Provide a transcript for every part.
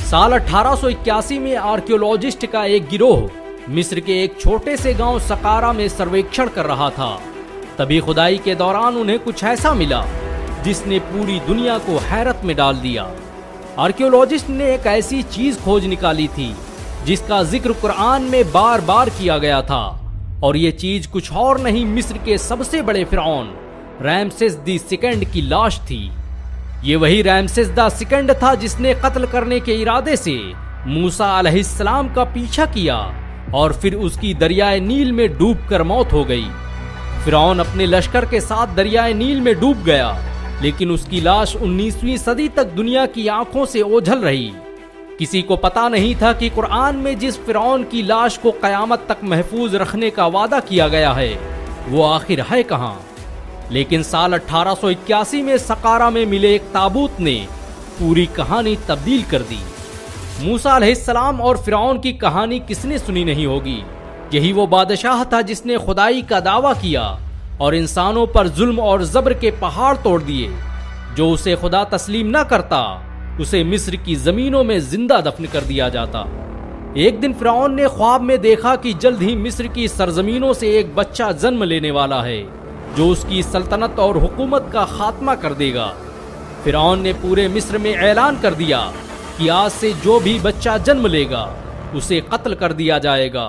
साल 1881 में आर्कियोलॉजिस्ट का एक गिरोह मिस्र के एक छोटे से गांव सकारा में सर्वेक्षण कर रहा था। तभी खुदाई के दौरान उन्हें कुछ ऐसा मिला जिसने पूरी दुनिया को हैरत में डाल दिया। आर्कियोलॉजिस्ट ने एक ऐसी चीज खोज निकाली थी जिसका जिक्र कुरान में बार बार किया गया था, और ये चीज कुछ और नहीं, मिस्र के सबसे बड़े फिरौन रैमसेस द सेकंड की लाश थी। ये वही रैमसेस द सेकंड था जिसने कत्ल करने के इरादे से मूसा अलैहिस्सलाम का पीछा किया और फिर उसकी दरियाए नील में डूबकर मौत हो गई। फिरौन अपने लश्कर के साथ दरियाए नील में डूब गया, लेकिन उसकी लाश 19वीं सदी तक दुनिया की आंखों से ओझल रही। किसी को पता नहीं था कि कुरान में जिस फिरौन की लाश को कयामत तक महफूज रखने का वादा किया गया है वो आखिर है कहां। लेकिन साल 1881 में सकारा में मिले एक ताबूत ने पूरी कहानी तब्दील कर दी। मूसा अलैहिस्सलाम और फिरौन की कहानी किसने सुनी नहीं होगी। यही वो बादशाह था जिसने खुदाई का दावा किया और इंसानों पर जुल्म और जबर के पहाड़ तोड़ दिए। जो उसे खुदा तस्लीम न करता उसे मिस्र की जमीनों में जिंदा दफन कर दिया जाता। एक दिन फिरौन ने ख्वाब में देखा कि जल्द ही मिस्र की सरजमीनों से एक बच्चा जन्म लेने वाला है जो उसकी सल्तनत और हुकूमत का खात्मा कर देगा। फिरौन ने पूरे मिस्र में ऐलान कर दिया कि आज से जो भी बच्चा जन्म लेगा उसे कत्ल कर दिया जाएगा।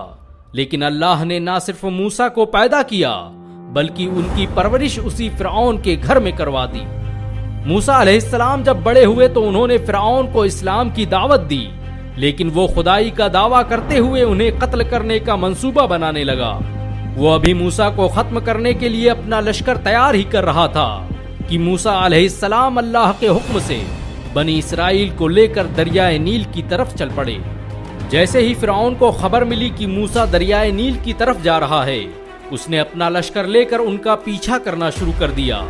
लेकिन अल्लाह ने ना सिर्फ मूसा को पैदा किया बल्कि उनकी परवरिश उसी फिरौन के घर में करवा दी। मूसा अलैहिस्सलाम जब बड़े हुए तो उन्होंने फिरौन को इस्लाम की दावत दी, लेकिन वो खुदाई का दावा करते हुए उन्हें कत्ल करने का मंसूबा बनाने लगा। वो अभी मूसा को खत्म करने के लिए अपना लश्कर तैयार ही कर रहा था कि मूसा अलैहिस्सलाम अल्लाह के हुक्म से बनी इसराइल को लेकर दरियाए नील की तरफ चल पड़े। जैसे ही फिरौन को खबर मिली कि मूसा दरियाए नील की तरफ जा रहा है, उसने अपना लश्कर लेकर उनका पीछा करना शुरू कर दिया।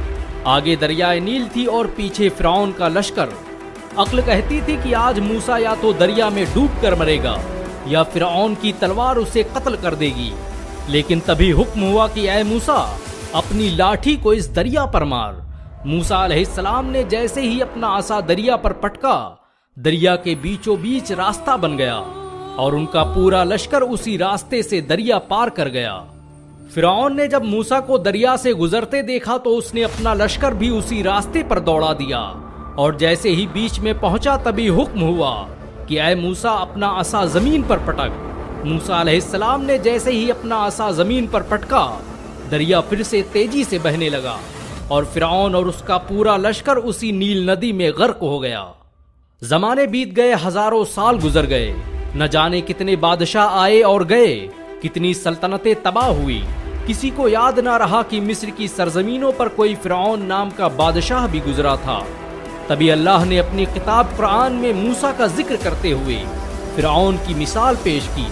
आगे दरियाए नील थी और पीछे फिरौन का लश्कर। अक्ल कहती थी कि आज मूसा या तो दरिया में डूब कर मरेगा या फिरौन की तलवार उसे कत्ल कर देगी। लेकिन तभी हुक्म हुआ कि ऐ मूसा, अपनी लाठी को इस दरिया पर मार। मूसा अलैहिस्सलाम ने जैसे ही अपना आसा दरिया पर पटका, दरिया के बीचों बीच रास्ता बन गया और उनका पूरा लश्कर उसी रास्ते से दरिया पार कर गया। फिरौन ने जब मूसा को दरिया से गुजरते देखा तो उसने अपना लश्कर भी उसी रास्ते पर दौड़ा दिया, और जैसे ही बीच में पहुंचा तभी हुक्म हुआ कि ऐ मूसा, अपना असा जमीन पर पटक। मूसा अलैहिस्सलाम ने जैसे ही अपना असा जमीन पर पटका, दरिया फिर से तेजी से बहने लगा और फिरौन और उसका पूरा लश्कर उसी नील नदी में गर्क हो गया। जमाने बीत गए, हजारों साल गुजर गए, न जाने कितने बादशाह आए और गए, कितनी सल्तनतें तबाह हुई। किसी को याद ना रहा कि मिस्र की सरजमीनों पर कोई फिरौन नाम का बादशाह भी गुजरा था। तभी अल्लाह ने अपनी किताब कुरान में मूसा का जिक्र करते हुए फिरौन की मिसाल पेश की,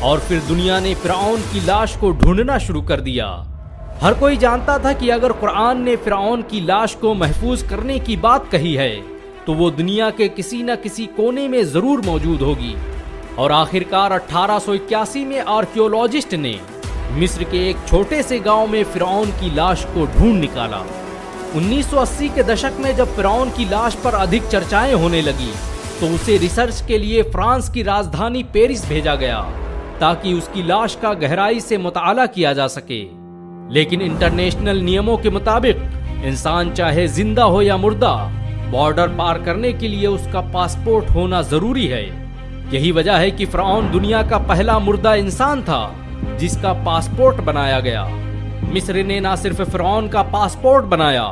और फिर दुनिया ने फिरौन की लाश को ढूंढना शुरू कर दिया। हर कोई जानता था कि अगर कुरान ने फिरौन की लाश को महफूज करने की बात कही है तो वो दुनिया के किसी न किसी कोने में जरूर मौजूद होगी। और आखिरकार 1881 में आर्कियोलॉजिस्ट ने मिस्र के एक छोटे से गांव में फिरौन की लाश को ढूंढ निकाला। 1980 के दशक में जब फिरौन की लाश पर अधिक चर्चाएं होने लगी तो उसे रिसर्च के लिए फ्रांस की राजधानी पेरिस भेजा गया ताकि उसकी लाश का गहराई से मुताला किया जा सके। लेकिन इंटरनेशनल नियमों के मुताबिक इंसान चाहे जिंदा हो या मुर्दा, बॉर्डर पार करने के लिए उसका पासपोर्ट होना जरूरी है। यही वजह है कि फिरौन दुनिया का पहला मुर्दा इंसान था जिसका पासपोर्ट बनाया गया। मिस्र ने ना सिर्फ फिरौन का पासपोर्ट बनाया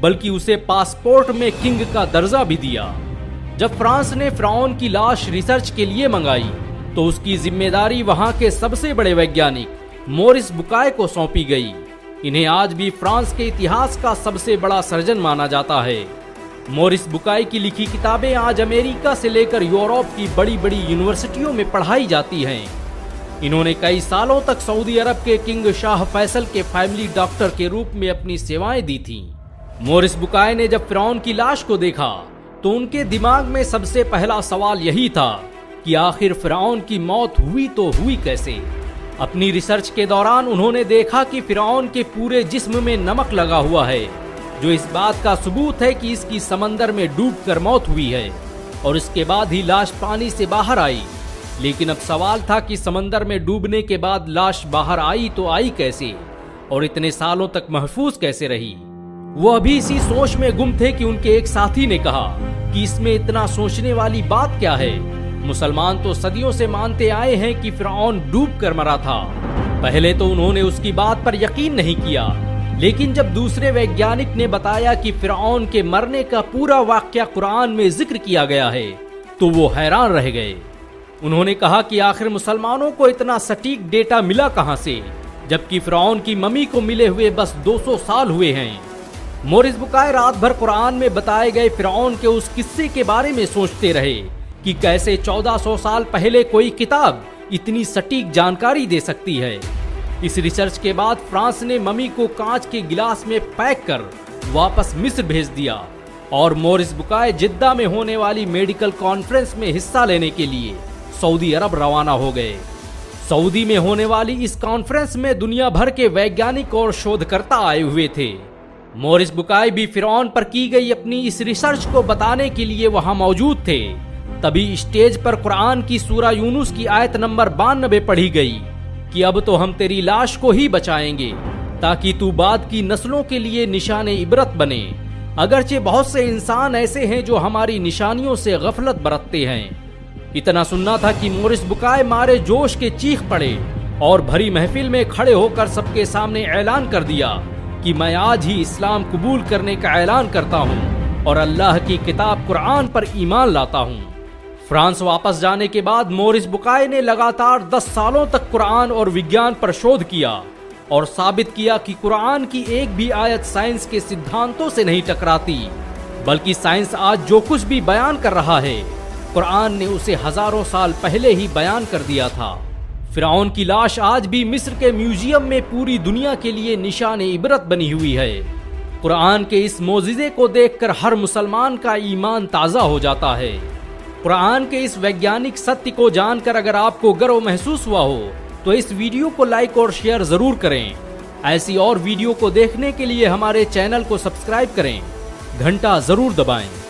बल्कि उसे पासपोर्ट में किंग का दर्जा भी दिया। जब फ्रांस ने फिरौन की लाश रिसर्च के लिए मंगाई तो उसकी जिम्मेदारी वहां के सबसे बड़े वैज्ञानिक मोरिस बुकाय को सौंपी गई। इन्हें आज भी फ्रांस के इतिहास का सबसे बड़ा सर्जन माना जाता है। मोरिस बुकाय की लिखी किताबें आज अमेरिका से लेकर यूरोप की बड़ी बड़ी यूनिवर्सिटियों में पढ़ाई जाती हैं। इन्होंने कई सालों तक सऊदी अरब के किंग शाह फैसल के फैमिली डॉक्टर के रूप में अपनी सेवाएं दी थीं। मोरिस बुकाय ने जब फिरौन की लाश को देखा तो उनके दिमाग में सबसे पहला सवाल यही था कि आखिर फिरौन की मौत हुई तो हुई कैसे। अपनी रिसर्च के दौरान उन्होंने देखा कि फिरौन के पूरे जिस्म में नमक लगा हुआ है, जो इस बात का सबूत है कि इसकी समंदर में डूबकर मौत हुई है। और इसके बाद ही लाश पानी से बाहर आई। लेकिन अब सवाल था कि समंदर में डूबने के बाद लाश बाहर आई तो आई कैसे और इतने सालों तक महफूज कैसे रही। वो अभी इसी सोच में गुम थे कि उनके एक साथी ने कहा कि इसमें इतना सोचने वाली बात क्या है। मुसलमान तो सदियों से मानते आए हैं कि फिरौन डूब कर मरा था। पहले तो उन्होंने उसकी बात पर यकीन नहीं किया, लेकिन जब दूसरे वैज्ञानिक ने बताया कि फिरौन के मरने का पूरा वाकया कुरान में जिक्र किया गया है तो वो हैरान रह गए। उन्होंने कहा कि आखिर मुसलमानों को इतना सटीक डेटा मिला कहां से, जबकि फिरौन की मम्मी को मिले हुए बस 200 साल हुए हैं। मोरिस बुकाय रात भर कुरान में बताए गए फिरौन के उस किस्से के बारे में सोचते रहे कि कैसे 1400 साल पहले कोई किताब इतनी सटीक जानकारी दे सकती है। इस रिसर्च के बाद फ्रांस ने मम्मी को कांच के गिलास में पैक कर वापस मिस्र भेज दिया और मोरिस बुकाय जिद्दा में होने वाली मेडिकल कॉन्फ्रेंस में हिस्सा लेने के लिए सऊदी अरब रवाना हो गए। सऊदी में होने वाली इस कॉन्फ्रेंस में दुनिया भर के वैज्ञानिक और शोधकर्ता आए हुए थे। मोरिस बुकाय भी फिरौन पर की गई अपनी इस रिसर्च को बताने के लिए वहां मौजूद थे। तभी स्टेज पर कुरान की सूरा यूनुस की आयत नंबर 92 पढ़ी गई कि अब तो हम तेरी लाश को ही बचाएंगे ताकि तू बाद की नस्लों के लिए निशाने इबरत बने। अगरचे बहुत से इंसान ऐसे हैं जो हमारी निशानियों से गफलत बरतते हैं। इतना सुनना था कि मोरिस बुकाय मारे जोश के चीख पड़े और भरी महफिल में खड़े होकर सबके सामने ऐलान कर दिया कि मैं आज ही इस्लाम कबूल करने का ऐलान करता हूँ और अल्लाह की किताब कुरान पर ईमान लाता हूँ। फ्रांस वापस जाने के बाद मोरिस बुकाय ने लगातार 10 सालों तक कुरान और विज्ञान पर शोध किया और साबित किया कि कुरान की एक भी आयत साइंस के सिद्धांतों से नहीं टकराती, बल्कि साइंस आज जो कुछ भी बयान कर रहा है कुरान ने उसे हजारों साल पहले ही बयान कर दिया था। फिरौन की लाश आज भी मिस्र के म्यूजियम में पूरी दुनिया के लिए निशाने इबरत बनी हुई है। कुरान के इस मोजिज़े को देखकर हर मुसलमान का ईमान ताज़ा हो जाता है। कुरान के इस वैज्ञानिक सत्य को जानकर अगर आपको गर्व महसूस हुआ हो तो इस वीडियो को लाइक और शेयर जरूर करें। ऐसी और वीडियो को देखने के लिए हमारे चैनल को सब्सक्राइब करें, घंटा जरूर दबाएं।